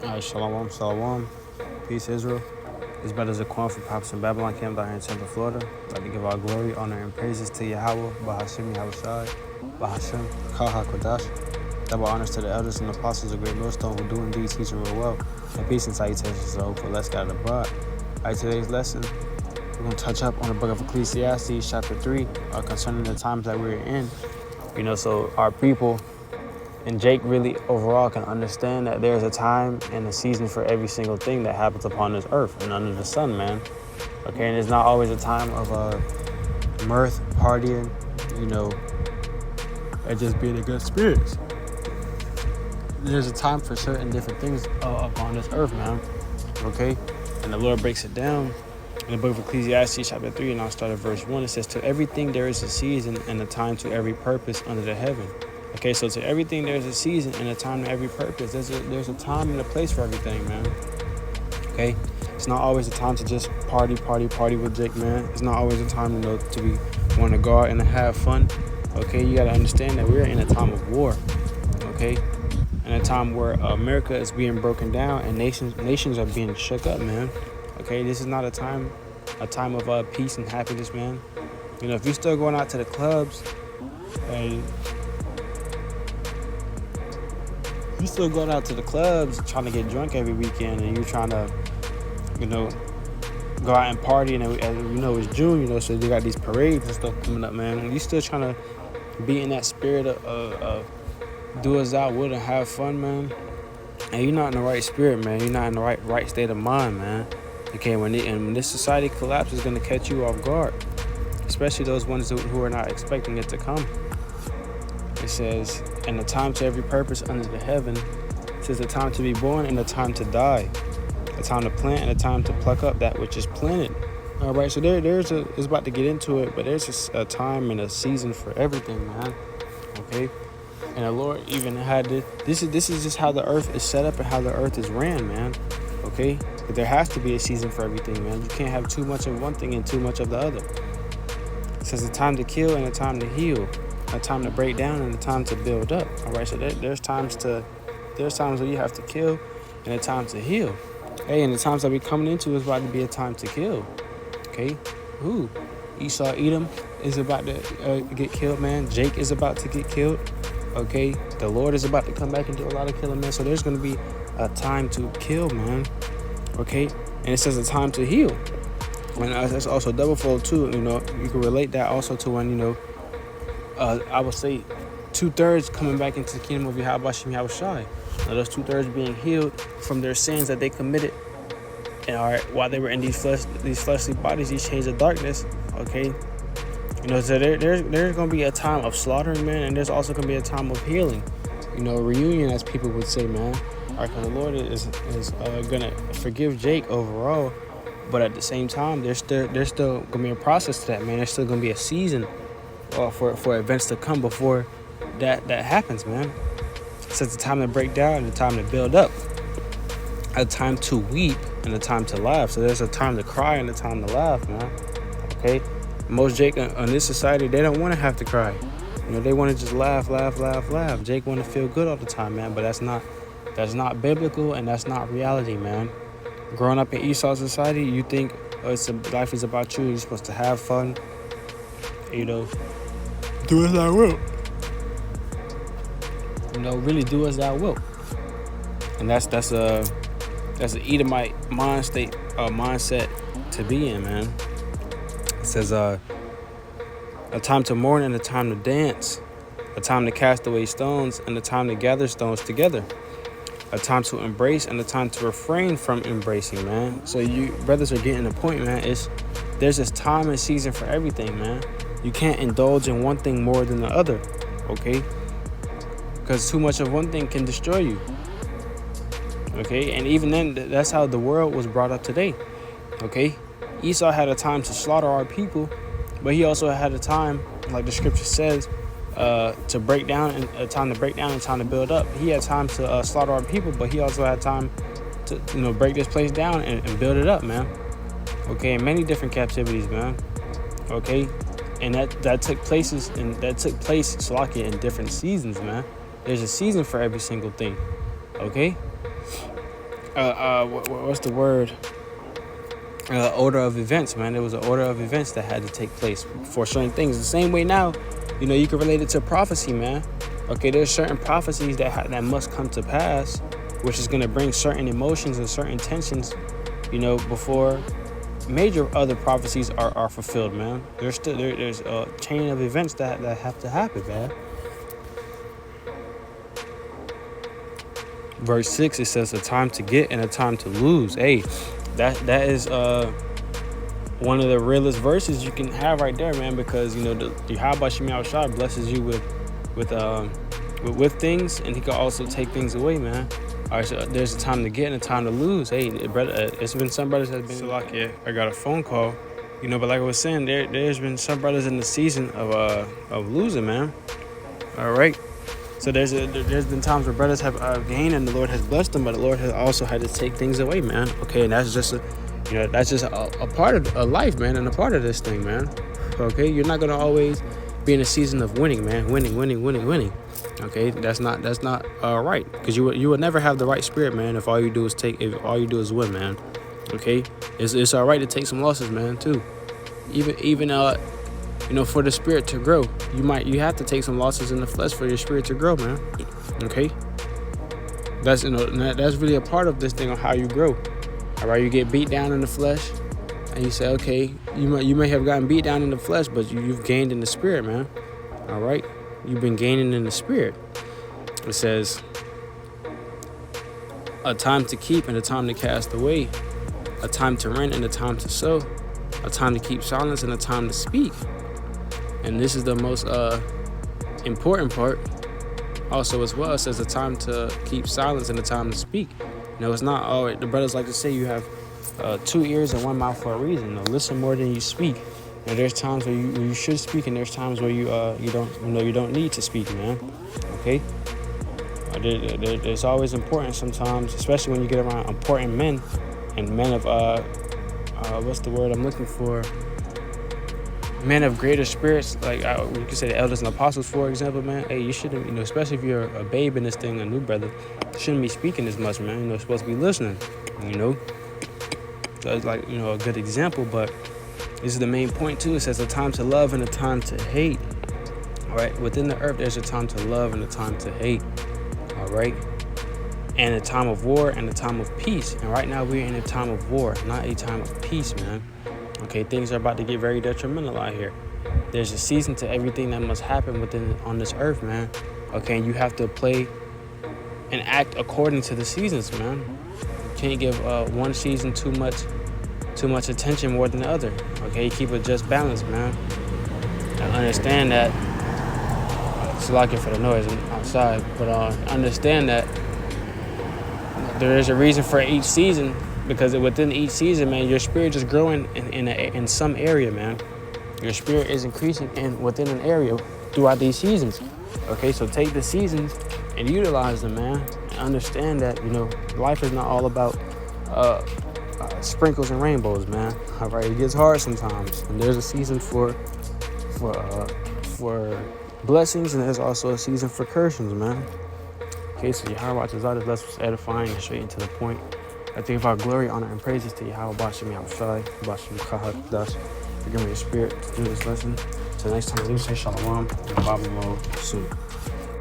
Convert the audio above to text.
Shalom, shalom. Peace, Israel. This brother Zaquan from Prophets in Babylon camped out here in Tampa, Florida. I'd like to give all glory, honor, and praises to Yahweh, Bahashim Yahushai, Bahashim, Kal HaKodash. Double honors to the elders and apostles of Great Millstone who do indeed teach and real well. And peace and salutations to the hopeful, let's God abroad. All right, today's lesson, we're going to touch up on the book of Ecclesiastes, chapter 3, concerning the times that we're in. So our people and Jake really overall can understand that there's a time and a season for every single thing that happens upon this earth and under the sun, man. Okay, and it's not always a time of mirth, partying, and just being in good spirits. There's a time for certain different things upon this earth, man. Okay, and the Lord breaks it down in the book of Ecclesiastes, chapter 3, and I'll start at verse 1. It says, "To everything there is a season and a time to every purpose under the heaven." Okay, so to everything there's a season and a time to every purpose. There's a time and a place for everything, man. Okay, it's not always a time to just party with Jake, man. It's not always a time, to be want to go out and have fun. Okay, you gotta understand that we're in a time of war. Okay, in a time where America is being broken down and nations are being shook up, man. Okay, this is not a time of peace and happiness, man. If you're still going out to the clubs and you still going out to the clubs trying to get drunk every weekend, and you're trying to, go out and party, and it's June, so you got these parades and stuff coming up, man. And you still trying to be in that spirit of do as thou wilt and have fun, man. And you're not in the right spirit, man. You're not in the right state of mind, man. Okay, when this society collapses, it's going to catch you off guard, especially those ones who are not expecting it to come. It says, "And a time to every purpose under the heaven." It says, "A time to be born and a time to die, a time to plant and a time to pluck up that which is planted." All right, so it's about to get into it, but there's just a time and a season for everything, man. Okay, and the Lord even had this is just how the earth is set up and how the earth is ran, man. Okay, but there has to be a season for everything, man. You can't have too much of one thing and too much of the other. It says a time to kill and a time to heal, a time to break down and a time to build up. All right, so there's times where you have to kill and a time to heal. Hey, and the times that we're coming into is about to be a time to kill. Okay, Esau, Edom is about to get killed, man. Jake is about to get killed. Okay, the Lord is about to come back and do a lot of killing, man. So there's going to be a time to kill, man. Okay, and it says a time to heal. And that's also double fold too. You can relate that also to when I would say 2/3 coming back into the kingdom of Yahweh Yahushai. Now those 2/3 being healed from their sins that they committed, and while they were in these fleshly bodies, these chains of darkness. Okay, so there's gonna be a time of slaughtering, man, and there's also gonna be a time of healing. Reunion, as people would say, man. All right, the Lord is gonna forgive Jake overall, but at the same time, there's still gonna be a process to that, man. There's still gonna be a season for events to come before that happens, man. So it's a time to break down and a time to build up, a time to weep and a time to laugh. So there's a time to cry and a time to laugh, man. Okay, most Jake in this society, they don't want to have to cry. They want to just laugh. Jake want to feel good all the time, man. But that's not biblical and that's not reality, man. Growing up in Esau society, you think life is about you. You're supposed to have fun. Do as thou wilt. Really do as thou wilt. And that's an Edomite mindset to be in, man. It says a time to mourn and a time to dance, a time to cast away stones and a time to gather stones together, a time to embrace and a time to refrain from embracing, man. So you brothers are getting the point, man. There's this time and season for everything, man. You can't indulge in one thing more than the other, okay? Because too much of one thing can destroy you, okay? And even then, that's how the world was brought up today, okay? Esau had a time to slaughter our people, but he also had a time, like the scripture says, to break down, and a time to break down and time to build up. He had time to slaughter our people, but he also had time to break this place down and build it up, man. Okay, in many different captivities, man. Okay, and that took place, Salakia, in different seasons, man. There's a season for every single thing. Okay, what's the word? Order of events, man. There was an order of events that had to take place for certain things. The same way now, you can relate it to prophecy, man. Okay, there's certain prophecies that must come to pass, which is going to bring certain emotions and certain tensions, before major other prophecies are fulfilled, man. There's a chain of events that have to happen, man. Verse 6, it says a time to get and a time to lose. Hey, that is one of the realest verses you can have right there, man, because the Yahweh Shemi Shai blesses you with things, and he can also take things away, man. All right, so there's a time to get and a time to lose. Hey, brother, it's been some brothers that's been so like, yeah, I got a phone call, but like I was saying, there's been some brothers in the season of losing, man. All right. So there's been times where brothers have gained and the Lord has blessed them, but the Lord has also had to take things away, man. Okay, and that's just a part of life, man, and a part of this thing, man. Okay, you're not gonna always be in a season of winning, man. Winning. Okay, that's not right, because you will never have the right spirit, man, if all you do is win, man. Okay, it's all right to take some losses, man, too. Even for the spirit to grow, you have to take some losses in the flesh for your spirit to grow, man. Okay, that's really a part of this thing on how you grow. All right, you get beat down in the flesh, and you say, okay, you may have gotten beat down in the flesh, but you've gained in the spirit, man. All right, you've been gaining in the spirit. It says a time to keep and a time to cast away, a time to rent and a time to sow, a time to keep silence and a time to speak. And this is the most important part also as well. It says a time to keep silence and a time to speak. It's not always, the brothers like to say you have 2 ears and 1 mouth for a reason. Listen more than you speak. And there's times where you should speak, and there's times where you don't need to speak, man. Okay? There's always important sometimes, especially when you get around important men and men of what's the word I'm looking for? Men of greater spirits, like you could say the elders and apostles, for example, man. Hey, you shouldn't, especially if you're a babe in this thing, a new brother, you shouldn't be speaking as much, man. You're supposed to be listening, So it's like, a good example, but this is the main point too. It says a time to love and a time to hate. All right, within the earth, there's a time to love and a time to hate. All right, and a time of war and a time of peace. And right now we're in a time of war, not a time of peace, man. Okay, things are about to get very detrimental out here. There's a season to everything that must happen on this earth, man. Okay, and you have to play and act according to the seasons, man. You can't give one season too much attention more than the other. Okay, keep a just balance, man. And understand that. It's lucky for the noise outside, but understand that there is a reason for each season. Because within each season, man, your spirit is growing in some area, man. Your spirit is increasing within an area throughout these seasons. Okay, so take the seasons and utilize them, man. And understand that, life is not all about sprinkles and rainbows, man. All right, it gets hard sometimes. And there's a season for blessings, and there's also a season for cursings, man. Okay, so Yahweh Tazad is edifying and straight into the point. I give our glory, honor, and praises to Yahweh Shemi Shai, Bashim Kahak Das. Forgive me your spirit to do this lesson. Till next time, we say Shalom and Babylon soon.